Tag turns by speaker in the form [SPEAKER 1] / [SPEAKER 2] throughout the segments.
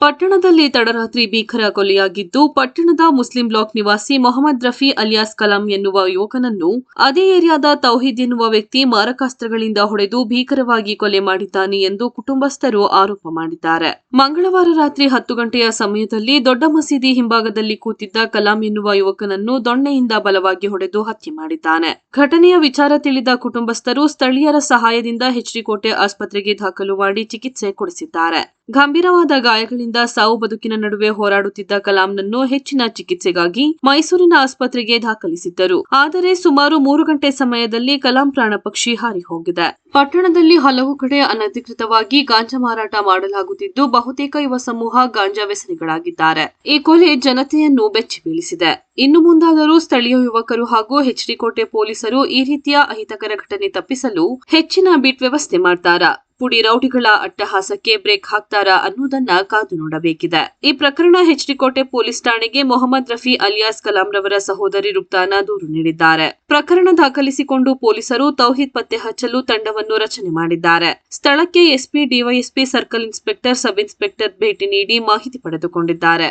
[SPEAKER 1] ಪಟ್ಟಣದಲ್ಲಿ ತಡರಾತ್ರಿ ಭೀಕರ ಕೊಲೆಯಾಗಿದ್ದು, ಪಟ್ಟಣದ ಮುಸ್ಲಿಂ ಬ್ಲಾಕ್ ನಿವಾಸಿ ಮೊಹಮ್ಮದ್ ರಫಿ ಅಲಿಯಾಸ್ ಕಲಾಂ ಎನ್ನುವ ಯುವಕನನ್ನು ಅದೇ ಏರಿಯಾದ ತೌಹೀದ್ ಎನ್ನುವ ವ್ಯಕ್ತಿ ಮಾರಕಾಸ್ತ್ರಗಳಿಂದ ಹೊಡೆದು ಭೀಕರವಾಗಿ ಕೊಲೆ ಮಾಡಿದ್ದಾನೆ ಎಂದು ಕುಟುಂಬಸ್ಥರು ಆರೋಪ ಮಾಡಿದ್ದಾರೆ. ಮಂಗಳವಾರ ರಾತ್ರಿ 10 ಗಂಟೆಯ ಸಮಯದಲ್ಲಿ ದೊಡ್ಡ ಮಸೀದಿ ಹಿಂಭಾಗದಲ್ಲಿ ಕೂತಿದ್ದ ಕಲಾಂ ಎನ್ನುವ ಯುವಕನನ್ನು ದೊಣ್ಣೆಯಿಂದ ಬಲವಾಗಿ ಹೊಡೆದು ಹತ್ಯೆ ಮಾಡಿದ್ದಾನೆ. ಘಟನೆಯ ವಿಚಾರ ತಿಳಿದ ಕುಟುಂಬಸ್ಥರು ಸ್ಥಳೀಯರ ಸಹಾಯದಿಂದ ಹೆಚ್ಡಿಕೋಟೆ ಆಸ್ಪತ್ರೆಗೆ ದಾಖಲು ಮಾಡಿ ಚಿಕಿತ್ಸೆ ಕೊಡಿಸಿದ್ದಾರೆ. ಗಂಭೀರವಾದ ಗಾಯಗಳಿಂದ ಸಾವು ಬದುಕಿನ ನಡುವೆ ಹೋರಾಡುತ್ತಿದ್ದ ಕಲಾಂನನ್ನು ಹೆಚ್ಚಿನ ಚಿಕಿತ್ಸೆಗಾಗಿ ಮೈಸೂರಿನ ಆಸ್ಪತ್ರೆಗೆ ದಾಖಲಿಸಿದ್ದರು. ಆದರೆ ಸುಮಾರು 3 ಗಂಟೆ ಸಮಯದಲ್ಲಿ ಕಲಾಂ ಪ್ರಾಣ ಪಕ್ಷಿ ಹಾರಿ ಹೋಗಿದೆ. ಪಟ್ಟಣದಲ್ಲಿ ಹಲವು ಕಡೆ ಅನಧಿಕೃತವಾಗಿ ಗಾಂಜಾ ಮಾರಾಟ ಮಾಡಲಾಗುತ್ತಿದ್ದು, ಬಹುತೇಕ ಯುವ ಸಮೂಹ ಗಾಂಜಾ ವ್ಯಸನಿಗಳಾಗಿದ್ದಾರೆ. ಈ ಕೊಲೆ ಜನತೆಯನ್ನು ಬೆಚ್ಚಿ ಬೀಳಿಸಿದೆ. ಇನ್ನು ಮುಂದಾದರೂ ಸ್ಥಳೀಯ ಯುವಕರು ಹಾಗೂ ಹೆಚ್ಡಿಕೋಟೆ ಪೊಲೀಸರು ಈ ರೀತಿಯ ಅಹಿತಕರ ಘಟನೆ ತಪ್ಪಿಸಲು ಹೆಚ್ಚಿನ ಬೀಟ್ ವ್ಯವಸ್ಥೆ ಮಾಡ್ತಾರಾ, ಪುಡಿ ರೌಡಿಗಳ ಅಟ್ಟಹಾಸಕ್ಕೆ ಬ್ರೇಕ್ ಹಾಕ್ತಾರಾ ಅನ್ನೋದನ್ನ ಕಾದು ನೋಡಬೇಕಿದೆ. ಈ ಪ್ರಕರಣ ಹೆಚ್ಡಿಕೋಟೆ ಪೊಲೀಸ್ ಠಾಣೆಗೆ ಮೊಹಮ್ಮದ್ ರಫಿ ಅಲಿಯಾಸ್ ಕಲಾಂ ರವರ ಸಹೋದರಿ ರುಕ್ತಾನಾ ದೂರು ನೀಡಿದ್ದಾರೆ. ಪ್ರಕರಣ ದಾಖಲಿಸಿಕೊಂಡು ಪೊಲೀಸರು ತೌಹೀದ್ ಪತ್ತೆ ಹಚ್ಚಲು ತಂಡವನ್ನು ರಚನೆ ಮಾಡಿದ್ದಾರೆ. ಸ್ಥಳಕ್ಕೆ SP, DYSP, circle inspector, sub inspector ಭೇಟಿ ನೀಡಿ ಮಾಹಿತಿ ಪಡೆದುಕೊಂಡಿದ್ದಾರೆ.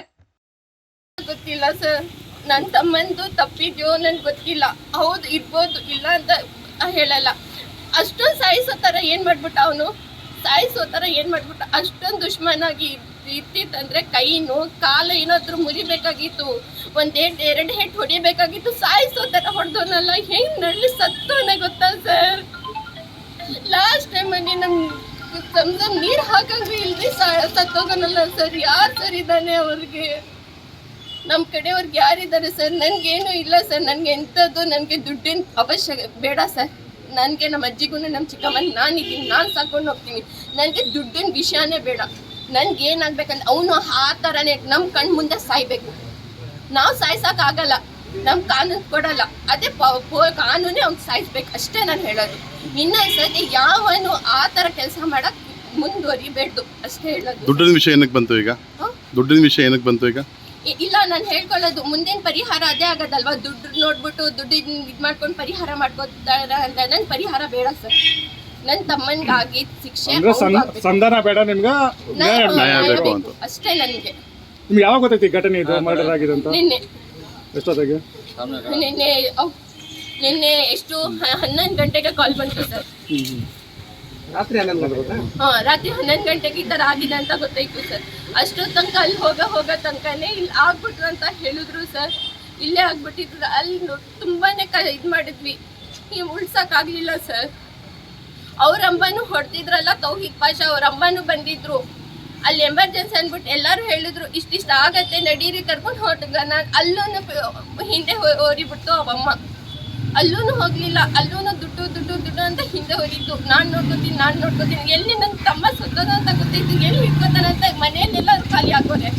[SPEAKER 2] ಗೊತ್ತಿಲ್ಲ ಸರ್, ನನ್ನ ತಮ್ಮಂದು ತಪ್ಪಿದ್ಯೋ ನನ್ಗೆ ಗೊತ್ತಿಲ್ಲ. ಹೌದು ಇರ್ಬೋದು, ಇಲ್ಲ ಅಂತ ಹೇಳಲ್ಲ. ಅಷ್ಟೊಂದು ಸಾಯಿಸೋ ಥರ ಏನು ಮಾಡ್ಬಿಟ್ಟ ಅವನು, ಅಷ್ಟೊಂದು ದುಶ್ಮನಾಗಿ ಇರ್ತಿತ್ತಂದ್ರೆ ಕೈನು ಕಾಲು ಏನಾದರೂ ಮುರಿಬೇಕಾಗಿತ್ತು, ಎರಡು ಹೆಟ್ ಹೊಡಿಬೇಕಾಗಿತ್ತು. ಸಾಯಿಸೋ ಥರ ಹೊಡೆದವನಲ್ಲ, ಹೆಂಗೆ ನಳ್ಳಿ ಸತ್ತವನೇ ಗೊತ್ತಾ ಸರ್. ಲಾಸ್ಟ್ ಟೈಮಲ್ಲಿ ನಮ್ಮ ನೀರು ಹಾಕಂಗೆ ಇಲ್ರಿ ಸತ್ತೋಗೋನಲ್ಲ ಸರ್. ಯಾರು ಸರ್ ಇದ್ದಾನೆ ಅವ್ರಿಗೆ? ನಮ್ಮ ಕಡೆಯವ್ರಿಗೆ ಯಾರಿದ್ದಾರೆ ಸರ್? ನನಗೇನು ಇಲ್ಲ ಸರ್. ನನಗೆ ಎಂಥದ್ದು, ನನಗೆ ದುಡ್ಡಿನ ಅವಶ್ಯಕ ಬೇಡ ಸರ್. ನನಗೆ ನಮ್ಮ ಅಜ್ಜಿಗೂ ನಮ್ಮ ಚಿಕ್ಕಮ್ಮನ ನಾನಿದ್ದೀನಿ, ನಾನು ಸಾಕೊಂಡು ಹೋಗ್ತೀನಿ. ನನಗೆ ದುಡ್ಡಿನ ವಿಷಯನೇ ಬೇಡ. ನನಗೆ ಏನಾಗಬೇಕಂದ್ರೆ ಅವನು ಆ ಥರನೇ ನಮ್ಮ ಕಣ್ಣು ಮುಂದೆ ಸಾಯ್ಬೇಕು. ನಾವು ಸಾಯ್ಸೋಕ್ಕಾಗಲ್ಲ, ನಮ್ಮ ಕಾನೂನು ಕೊಡಲ್ಲ. ಅದೇ ಕಾನೂನೇ ಅವ್ನಿಗೆ ಸಾಯಿಸ್ಬೇಕು ಅಷ್ಟೇ ನಾನು ಹೇಳೋದು. ಇನ್ನೊಂದು ಸತಿ ಯಾವನು ಆ ಥರ ಕೆಲಸ ಮಾಡೋಕ್ಕೆ ಮುಂದುವರಿಬೇಡ್ದು ಅಷ್ಟೇ ಹೇಳೋದು.
[SPEAKER 3] ದುಡ್ಡಿನ ವಿಷಯ ಏನಕ್ಕೆ ಬಂತು ಈಗ?
[SPEAKER 2] ಇಲ್ಲ, ನಾನು ಹೇಳ್ಕೊಳ್ಳೋದು ಮುಂದಿನ ಪರಿಹಾರ ಅದೇ ಆಗೋದಲ್ವಾ. ದುಡ್ಡು ನೋಡ್ಬಿಟ್ಟು ದುಡ್ಡಿನ ಇದು ಮಾಡ್ಕೊಂಡು ಪರಿಹಾರ ಮಾಡ್ಕೋತಾರ ಅಂತ. ನನ್ನ ಪರಿಹಾರ ಬೇಡ ಸರ್. ನನ್ನ ತಮ್ಮನಿಗಾಗಿ ಶಿಕ್ಷೆ
[SPEAKER 4] ಸಂಧಾನ ಬೇಡ, ನಿಮ್ಗೆ
[SPEAKER 2] ಅಷ್ಟೇ. ನನಗೆ
[SPEAKER 4] ಯಾವಾಗ ಗೊತ್ತೈತಿ ಘಟನೆ ಇದು ಮರ್ಡರ್ ಆಗಿದೆ ಅಂತ?
[SPEAKER 2] ನಿನ್ನೆ
[SPEAKER 4] ಎಷ್ಟೊತ್ತಿಗೆ?
[SPEAKER 2] ನಿನ್ನೆ ಎಷ್ಟು 11 ಗಂಟೆಗೆ ಕಾಲ್ ಬಂತು ಸರ್.
[SPEAKER 4] ರಾತ್ರಿ
[SPEAKER 2] 11 ಗಂಟೆಗೆ ಈ ಥರ ಆಗಿದೆ ಅಂತ ಗೊತ್ತಾಯ್ತು ಸರ್. ಅಷ್ಟು ತನಕ ಅಲ್ಲಿ ಹೋಗೋ ತನಕನೇ ಇಲ್ಲಿ ಆಗ್ಬಿಟ್ರು ಅಂತ ಹೇಳಿದ್ರು ಸರ್. ಇಲ್ಲೇ ಆಗ್ಬಿಟ್ಟಿದ್ರು. ಅಲ್ಲಿ ತುಂಬಾನೇ ಇದು ಮಾಡಿದ್ವಿ, ಉಳ್ಸಕ್ಕಾಗಲಿಲ್ಲ ಸರ್. ಅವ್ರ ಅಮ್ಮನೂ ಹೊಡೆದಿದ್ರಲ್ಲ, ತೌಹೀದ್ ಪಾಷಾ ಅವ್ರ ಅಮ್ಮನೂ ಬಂದಿದ್ರು. ಅಲ್ಲಿ ಎಮರ್ಜೆನ್ಸಿ ಅಂದ್ಬಿಟ್ಟು ಎಲ್ಲರೂ ಹೇಳಿದ್ರು ಇಷ್ಟಿಷ್ಟು ಆಗತ್ತೆ ನಡೀರಿ ಕರ್ಕೊಂಡು ಹೊರಟಗ. ನಾನು ಅಲ್ಲೂ ಹಿಂದೆ ಹೊರಿಬಿಡ್ತು ಅವಮ್ಮ. ಅಲ್ಲೂ ಹೋಗ್ಲಿಲ್ಲ, ಅಲ್ಲೂ ದುಡ್ಡು ಅಂತ ಹಿಂದೆ ಹೊರಿತು. ನಾನು ನೋಡ್ಕೋತೀನಿ ಎಲ್ಲಿ ನನ್ನ ತಮ್ಮ ಸುತ್ತದ ಅಂತ ಗೊತ್ತಿತ್ತು, ಎಲ್ಲಿ ಇಟ್ಕೋತಾನೆ ಅಂತ. ಮನೆಯಲ್ಲೆಲ್ಲರೂ ಖಾಲಿ ಆಗೋರೆ.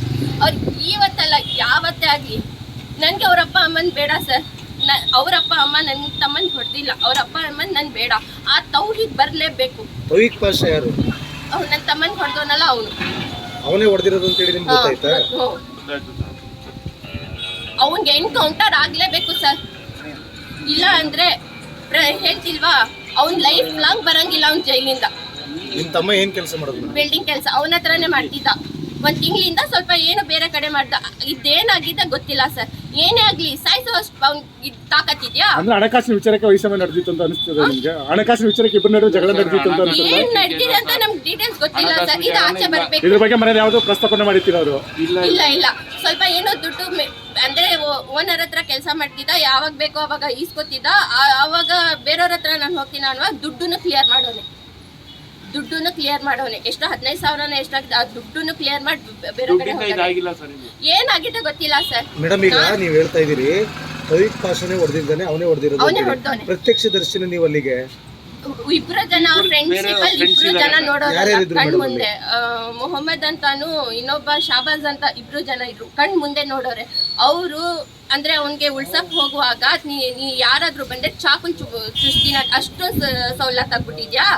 [SPEAKER 2] ಅವ್ರು ಇವತ್ತಲ್ಲ ಯಾವತ್ತೇ ಆಗಲಿ ನನಗೆ ಅವರಪ್ಪ ಅಮ್ಮನ ಬೇಡ ಸರ್. ಅವರಪ್ಪ ಅಮ್ಮ ನನ್ನ ತಮ್ಮನ ಹೊಡೆದಿಲ್ಲ, ಅವರಪ್ಪ ಅಮ್ಮನ ನನ್ ಬೇಡ. ಆ ತೌಹೀದ್ ಬರಲೇಬೇಕು.
[SPEAKER 5] ತೌಹೀದ್ ಪಾಷಾ ಯಾರು?
[SPEAKER 2] ಅವ್ನು ನನ್ನ ತಮ್ಮನ ಹೊಡೆದವನಲ್ಲ,
[SPEAKER 5] ಅವನೇ ಹೊಡೆದಿರೋದು ಅಂತ ಹೇಳಿ ನಿಮ್ಗೆ ಗೊತ್ತಾಯ್ತಾ?
[SPEAKER 2] ಅವನಿಗೆ ಎನ್ಕೌಂಟರ್ ಆಗಲೇಬೇಕು ಸರ್. ಇಲ್ಲ ಅಂದ್ರೆ ಹೇಳ್ತಿಲ್ವಾ, ಅವ್ನ್ ಲೈಫ್ ಲಾಂಗ್ ಬರಂಗಿಲ್ಲ ಅವ್ನ ಜೈಲಿಂದ.
[SPEAKER 5] ನಿಮ್ ತಮ್ಮ ಏನ್ ಕೆಲಸ ಮಾಡೋದು?
[SPEAKER 2] ಬಿಲ್ಡಿಂಗ್ ಕೆಲಸ ಅವನ ಹತ್ರನೇ ಮಾಡ್ತಿದ್ದ. 1 ತಿಂಗಳಿಂದ ಸ್ವಲ್ಪ ಏನು ಬೇರೆ ಕಡೆ ಮಾಡ್ದ. ಇದೇನಾಗಿದೆ ಗೊತ್ತಿಲ್ಲ ಸರ್. ಏನೇ ಆಗ್ಲಿ ಸಾಯಿಸೋ ಅಷ್ಟು ಅವ್ನಿಗೆ ತಾಕತ್ತಿದ್ಯಾ?
[SPEAKER 4] ಅಂದ್ರೆ ಹಣಕಾಸಿನ ವಿಚಾರಕ್ಕೆ ವೈಷಮ್ಯ ನಡೆದಿತ್ತು ಅಂತ ಅನಿಸ್ತದೆ ನಿಮ್ಗೆ? ಹಣಕಾಸಿನ ವಿಚಾರಕ್ಕೆ ಇಬ್ಬರ ನಡುವೆ ಜಗಳ ನಡೆದಿತ್ತು ಅಂತ ಅನಿಸುತ್ತೆ?
[SPEAKER 2] ಏನ್ ನಡೆದಿದೆ ಅಂತ ನಮ್ಗೆ ಡೀಟೇಲ್ಸ್ ಗೊತ್ತಿಲ್ಲ ಸರ್. ಇದು ಆಚೆ ಬರ್ಬೇಕು.
[SPEAKER 4] ಇದ್ರ ಬಗ್ಗೆ ಮನೇಲಿ ಯಾವ್ದು ಪ್ರಸ್ತಾಪನೆ ಮಾಡಿರ್ತೀರ ಅವರು?
[SPEAKER 2] ಇಲ್ಲ ಸ್ವಲ್ಪ ಏನೋ ದುಡ್ಡು ಅಂದ್ರೆ ಓನರ್ ಹತ್ರ ಕೆಲಸ ಮಾಡ್ತಿದ್ದ, ಯಾವಾಗ ಬೇಕೋ ಅವಾಗ ಈಸ್ಕೊತಿದ್ದ. ಅವಾಗ ಬೇರೆಯವ್ರ ಹತ್ರ ನಾನು ಹೋಗ್ತೀನಿ ಅನ್ನುವಾಗ ದುಡ್ಡನ್ನು ಕ್ಲಿಯರ್ ಮಾಡೋನೆ. ಎಷ್ಟು 15,000 ಎಷ್ಟಾಗಿದೆ, ಆ ದುಡ್ಡನ್ನು ಕ್ಲಿಯರ್ ಮಾಡಿ ಬೇರೆ ಕಡೆ ಏನಾಗಿದೆ ಗೊತ್ತಿಲ್ಲ ಸರ್.
[SPEAKER 5] ಮೇಡಮ್, ಈಗ ನೀವು ಹೇಳ್ತಾ ಇದೀರಿ ತೌಹೀದ್ ಪಾಷಾನೇ ಹೊಡೆದಿದ್ದಾನೆ, ಅವನೇ ಹೊಡೆದಿರೋದು. ಪ್ರತ್ಯಕ್ಷದರ್ಶಿನ ನೀವು ಅಲ್ಲಿಗೆ
[SPEAKER 2] ಇಬ್ರು ಜನ ಫ್ರೆಂಡ್ಶಿಪ್ ಅಲ್ಲಿ ಇಬ್ರು ಜನ ನೋಡೋದು ಕಣ್ ಮುಂದೆ. ಮೊಹಮ್ಮದ್ ಅಂತಾನು ಇನ್ನೊಬ್ಬ ಶಾಬಾಜ್ ಅಂತ ಇಬ್ರು ಜನ ಇದ್ರು ಕಣ್ ಮುಂದೆ ನೋಡೋರೆ. ಅವರು ಅಂದ್ರೆ ಅವನ್ಗೆ ಉಳ್ಸಕ್ ಹೋಗುವಾಗ ನೀ ಯಾರಾದ್ರೂ ಬಂದ್ರೆ ಚಾಕು ಚುಸ್ತಿನ ಅಷ್ಟೊಂದು ಸವಲತ್ತು ಆಗ್ಬಿಟ್ಟಿದ್ಯಾ?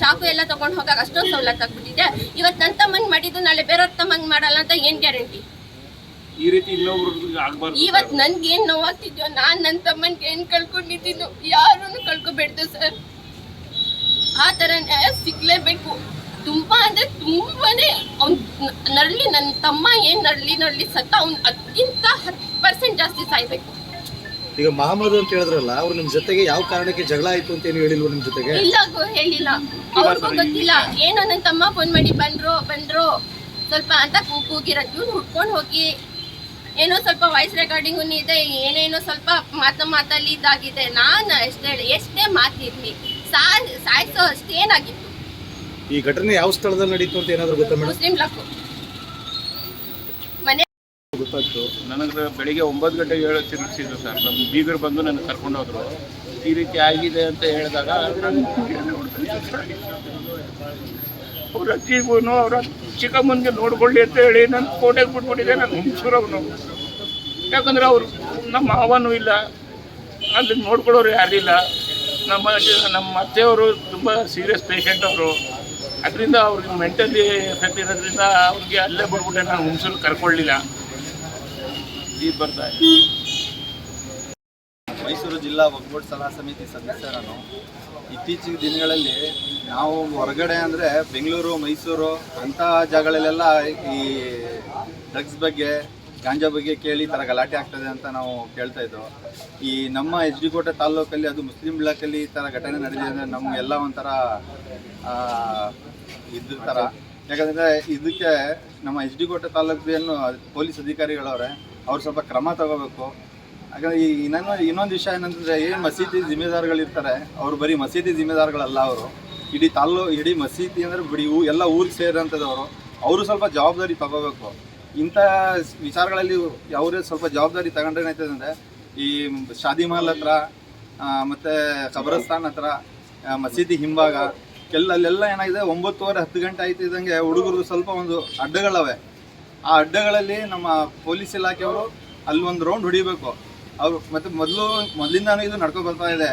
[SPEAKER 2] ಚಾಕು ಎಲ್ಲ ತಗೊಂಡು ಹೋಗಾಗ ಅಷ್ಟೊಂದು ಸವಲತ್ತು ಆಗ್ಬಿಟ್ಟಿದೆ. ಇವತ್ತು ನನ್ನ ತಮ್ಮಂಗ್ ಮಾಡಿದ್ದು ನಾಳೆ ಬೇರೆಯವ್ರ ತಮ್ಮಂಗ್ ಮಾಡಲ್ಲ ಅಂತ ಏನ್ ಗ್ಯಾರಂಟಿ? ಇವತ್ತು ನನ್ಗೇನ್ ನೋವಾಗ್ತಿದ್ಯೋ, ನಾನ್ ನನ್ನ ತಮ್ಮನ್ಗೆ ಏನ್ ಕಳ್ಕೊಂಡಿದ್ದೀನೋ ಯಾರನ್ನು ಕಳ್ಕೊಬೇಡ್ದು ಸರ್. ಆ ತರ ನ್ಯಾಯ ಸಿಗ್ಲೇಬೇಕು. ತುಂಬಾ ಅಂದ್ರೆ ತುಂಬಾನೇ ಅವ್ನ್ ನರಳಿ, ನನ್ನ ತಮ್ಮ ಏನ್ ನರಳಿ ಸತ್ತ ಅವ್ನು ಅದಕ್ಕಿಂತ 10% ಜಾಸ್ತಿ ಸಾಯ್ಬೇಕು.
[SPEAKER 5] ಈಗ ಮಹಮ್ಮದ್ ಅಂತ ಹೇಳಿದ್ರಲ್ಲ, ಅವ್ರು ನಿಮ್ ಜೊತೆಗೆ ಯಾವ ಕಾರಣಕ್ಕೆ ಜಗಳ ಆಯ್ತು ಅಂತ ಏನು ಹೇಳಿಲ್ವ ನಿಮ್ ಜೊತೆಗೆ?
[SPEAKER 2] ಇಲ್ಲ ಹೇಳಿಲ್ಲ, ಅವ್ರಿಗೂ ಗೊತ್ತಿಲ್ಲ. ಏನೋ ನನ್ನ ತಮ್ಮ ಫೋನ್ ಮಾಡಿ ಬಂದ್ರು ಸ್ವಲ್ಪ ಅಂತ ಕೂಗಿರೋದು. ಇವ್ನು ಹುಡ್ಕೊಂಡು ಹೋಗಿ ಏನೋ ಸ್ವಲ್ಪ ವಾಯ್ಸ್ ರೆಕಾರ್ಡಿಂಗ್ ಇದೆ, ಏನೇನೋ ಸ್ವಲ್ಪ ಮಾತಲ್ಲಿ ಇದಾಗಿದೆ. ನಾನು ಎಷ್ಟೇ ಮಾತಿರ್ಲಿ ಸಾಯ್ಸೋ ಅಷ್ಟೇನಾಗಿತ್ತು.
[SPEAKER 5] ಈ ಘಟನೆ ಯಾವ ಸ್ಥಳದಲ್ಲಿ ನಡೀತು ಅಂತ ಏನಾದ್ರು ಗೊತ್ತಾ ಮೇಡಮ್?
[SPEAKER 2] ಮುಸ್ಲಿಂ ಲಾಕು ಮನೆ
[SPEAKER 6] ಗೊತ್ತಾಯ್ತು. ನನಗೆ ಬೆಳಿಗ್ಗೆ 9 ಗಂಟೆಗೆ ಹೇಳಿ ತಿರುಗಿಸಿದ್ರು ಸರ್. ನಮ್ಮ ಬೀಗರು ಬಂದು ನನ್ನ ಕರ್ಕೊಂಡು ಹೋದ್ರು. ಈ ರೀತಿ ಆಗಿದೆ ಅಂತ ಹೇಳಿದಾಗ ಅವ್ರ ಅತ್ತಿಗೂ ಅವರ ಚಿಕ್ಕಮ್ಮನಿಗೆ ನೋಡ್ಕೊಳ್ಳಿ ಅಂತ ಹೇಳಿ ನಾನು ಕೋಟೆಗೆ ಬಿಟ್ಬಿಟ್ಟಿದ್ದೆ. ನಾನು ಹುಣಸೂರವನು, ಯಾಕಂದರೆ ಅವರು ನಮ್ಮ ಮಾವನೂ ಇಲ್ಲ, ಅಲ್ಲಿ ನೋಡ್ಕೊಳ್ಳೋರು ಯಾರಿಲ್ಲ. ನಮ್ಮ ಅತ್ತೆಯವರು ತುಂಬ ಸೀರಿಯಸ್ ಪೇಷಂಟ್ ಅವರು, ಅದರಿಂದ ಅವ್ರಿಗೆ ಮೆಂಟಲಿ ಎಫೆಕ್ಟ್ ಇರೋದ್ರಿಂದ ಅವ್ರಿಗೆ ಅಲ್ಲೇ ಬಿಟ್ಬಿಟ್ಟೆ. ನಾನು ಹುಣಸೂರು ಕರ್ಕೊಳ್ಳಿಲ್ಲ. ಈಗ ಬರ್ತಾ
[SPEAKER 7] ಮೈಸೂರು ಜಿಲ್ಲಾ ಒಕ್ಕೂಟ ಸಲಹಾ ಸಮಿತಿ ಸದಸ್ಯ ನಾನು. ಇತ್ತೀಚಿನ ದಿನಗಳಲ್ಲಿ ನಾವು ಹೊರಗಡೆ ಅಂದರೆ ಬೆಂಗಳೂರು, ಮೈಸೂರು ಅಂಥ ಜಾಗಗಳಲ್ಲೆಲ್ಲ ಈ ಡ್ರಗ್ಸ್ ಬಗ್ಗೆ, ಗಾಂಜಾ ಬಗ್ಗೆ ಕೇಳಿ ಈ ಥರ ಗಲಾಟೆ ಆಗ್ತದೆ ಅಂತ ನಾವು ಕೇಳ್ತಾ ಇದ್ದೆವು. ಈ ನಮ್ಮ ಎಚ್ ಡಿ ಕೋಟೆ ತಾಲ್ಲೂಕಲ್ಲಿ, ಅದು ಮುಸ್ಲಿಂ ಬ್ಲಾಕಲ್ಲಿ ಈ ಥರ ಘಟನೆ ನಡೆದಿದೆ ಅಂದರೆ ನಮಗೆಲ್ಲ ಒಂಥರ ಇದ್ರ ಥರ. ಯಾಕಂದರೆ ಇದಕ್ಕೆ ನಮ್ಮ ಎಚ್ ಡಿ ಕೋಟೆ ತಾಲ್ಲೂಕಿನ ಪೊಲೀಸ್ ಅಧಿಕಾರಿಗಳವ್ರೆ, ಅವ್ರು ಸ್ವಲ್ಪ ಕ್ರಮ ತಗೋಬೇಕು. ಯಾಕಂದರೆ ಈ ಇನ್ನೊಂದು ವಿಷಯ ಏನಂತಂದರೆ, ಏನು ಮಸೀದಿ ಜಿಮ್ಮೆದಾರಗಳಿರ್ತಾರೆ, ಅವರು ಬರೀ ಮಸೀದಿ ಜಿಮ್ಮೆದಾರಗಳಲ್ಲ. ಅವರು ಇಡೀ ಮಸೀದಿ ಅಂದರೆ ಬಿಡಿ ಎಲ್ಲ ಊರಿಗೆ ಸೇರೋಂಥದ್ದವರು. ಅವರು ಸ್ವಲ್ಪ ಜವಾಬ್ದಾರಿ ತಗೋಬೇಕು. ಇಂಥ ವಿಚಾರಗಳಲ್ಲಿ ಅವರೇ ಸ್ವಲ್ಪ ಜವಾಬ್ದಾರಿ ತಗೊಂಡ್ರೆ ಏನಾಯ್ತದೆ ಅಂದರೆ, ಈ ಶಾದಿ ಮಹಲ್ ಹತ್ರ ಮತ್ತು ಕಬ್ರಸ್ತಾನ್ ಹತ್ರ, ಮಸೀದಿ ಹಿಂಭಾಗ ಅಲ್ಲೆಲ್ಲ ಏನಾಗಿದೆ, 9:30 10 ಗಂಟೆ ಆಯ್ತಿದ್ದಂಗೆ ಹುಡುಗರು ಸ್ವಲ್ಪ ಒಂದು ಅಡ್ಡಗಳವೆ. ಆ ಅಡ್ಡಗಳಲ್ಲಿ ನಮ್ಮ ಪೊಲೀಸ್ ಇಲಾಖೆಯವರು ಅಲ್ಲಿ ಒಂದು ರೌಂಡ್ ಹೊಡಿಬೇಕು. ಅವರು ಮತ್ತು ಮೊದಲಿಂದಾನು ಇದು ನಡ್ಕೊಂಡು ಬರ್ತಾ ಇದೆ.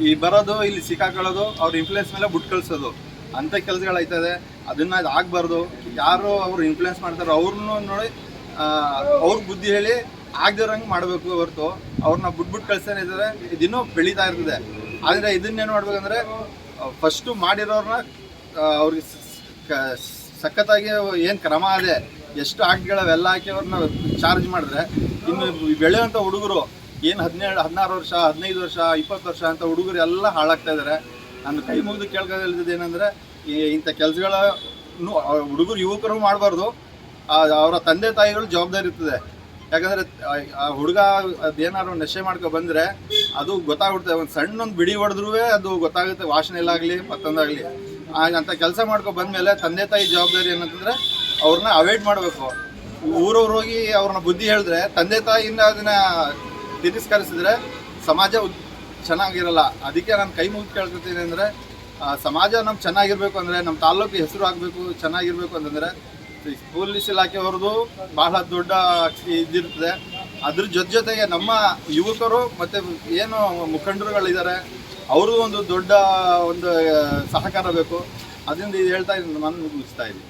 [SPEAKER 7] ಈ ಬರೋದು, ಇಲ್ಲಿ ಸಿಕ್ಕಾಕೊಳ್ಳೋದು, ಅವ್ರ ಇನ್ಫ್ಲೂಯೆನ್ಸ್ ಮೇಲೆ ಬಿಟ್ಟು ಕಳಿಸೋದು, ಅಂಥ ಕೆಲಸಗಳಾಯ್ತದೆ. ಅದನ್ನು ಆಗಬಾರ್ದು. ಯಾರು ಅವ್ರು ಇನ್ಫ್ಲೂಯೆನ್ಸ್ ಮಾಡ್ತಾರೋ ಅವ್ರನ್ನೂ ನೋಡಿ ಅವ್ರ ಬುದ್ಧಿ ಹೇಳಿ ಆಗದಿರೋಂಗೆ ಮಾಡಬೇಕು ಹೊರತು ಅವ್ರನ್ನ ಬಿಟ್ಬಿಟ್ಟು ಕಳಿಸ್ತಾನೆ ಇದ್ದಾರೆ. ಇದಿನ್ನೂ ಬೆಳೀತಾ ಇರ್ತದೆ. ಆದರೆ ಇದನ್ನೇನು ಮಾಡ್ಬೇಕಂದ್ರೆ, ಫಸ್ಟು ಮಾಡಿರೋರನ್ನ ಅವ್ರಿಗೆ ಸಖತ್ತಾಗಿ ಏನು ಕ್ರಮ ಇದೆ, ಎಷ್ಟು ಆಕ್ಟ್ಗಳವೆಲ್ಲ ಹಾಕಿ ಅವ್ರನ್ನ ಚಾರ್ಜ್ ಮಾಡಿದ್ರೆ, ಇನ್ನು ಬೆಳೆಯುವಂಥ ಹುಡುಗರು ಏನು 17, 16 ವರ್ಷ, 15 ವರ್ಷ, 20 ವರ್ಷ ಅಂತ ಹುಡುಗರು ಎಲ್ಲ ಹಾಳಾಗ್ತಾ ಇದ್ದಾರೆ. ನಾನು ಕೈ ಮುಗಿದು ಕೇಳ್ಕೊಳ್ಳೋದು ಏನಂದರೆ, ಇಂಥ ಕೆಲಸಗಳನ್ನು ಹುಡುಗರು ಯುವಕರು ಮಾಡಬಾರ್ದು. ಅವರ ತಂದೆ ತಾಯಿಗಳು ಜವಾಬ್ದಾರಿ ಇರ್ತದೆ. ಯಾಕಂದರೆ ಆ ಹುಡುಗ ಅದೇನಾದ್ರು ನಶೆ ಮಾಡ್ಕೊ ಬಂದರೆ ಅದು ಗೊತ್ತಾಗ್ಬಿಡ್ತದೆ. ಒಂದು ಸಣ್ಣೊಂದು ಬಿಡಿ ಹೊಡೆದ್ರೂ ಅದು ಗೊತ್ತಾಗುತ್ತೆ, ವಾಸನೆಲ್ಲಾಗಲಿ ಮತ್ತೊಂದಾಗಲಿ. ಅಂಥ ಕೆಲಸ ಮಾಡ್ಕೊ ಬಂದಮೇಲೆ ತಂದೆ ತಾಯಿ ಜವಾಬ್ದಾರಿ ಏನಂತಂದರೆ ಅವ್ರನ್ನ ಅವಾಯ್ಡ್ ಮಾಡಬೇಕು. ಊರವ್ರು ಹೋಗಿ ಅವ್ರನ್ನ ಬುದ್ಧಿ ಹೇಳಿದ್ರೆ, ತಂದೆ ತಾಯಿಯಿಂದ ಅದನ್ನು ತಿರಸ್ಕರಿಸಿದ್ರೆ ಸಮಾಜ ಚೆನ್ನಾಗಿರಲ್ಲ. ಅದಕ್ಕೆ ನಾನು ಕೈ ಮುಗಿದು ಕೇಳ್ಕೊತೀನಿ ಅಂದರೆ, ಸಮಾಜ ನಮ್ಗೆ ಚೆನ್ನಾಗಿರ್ಬೇಕು ಅಂದರೆ, ನಮ್ಮ ತಾಲ್ಲೂಕು ಹೆಸರು ಆಗಬೇಕು, ಚೆನ್ನಾಗಿರ್ಬೇಕು ಅಂತಂದರೆ ಪೊಲೀಸ್ ಇಲಾಖೆಯವ್ರದ್ದು ಬಹಳ ದೊಡ್ಡ ಇದಿರ್ತದೆ. ಅದ್ರ ಜೊತೆಗೆ ನಮ್ಮ ಯುವಕರು ಮತ್ತು ಏನು ಮುಖಂಡರುಗಳಿದ್ದಾರೆ ಅವ್ರದ್ದು ಒಂದು ದೊಡ್ಡ ಒಂದು ಸಹಕಾರ ಬೇಕು. ಅದರಿಂದ ಇದು ಹೇಳ್ತಾ ನಾನು ಮುಗಿಸ್ತಾ ಇದ್ದೀನಿ.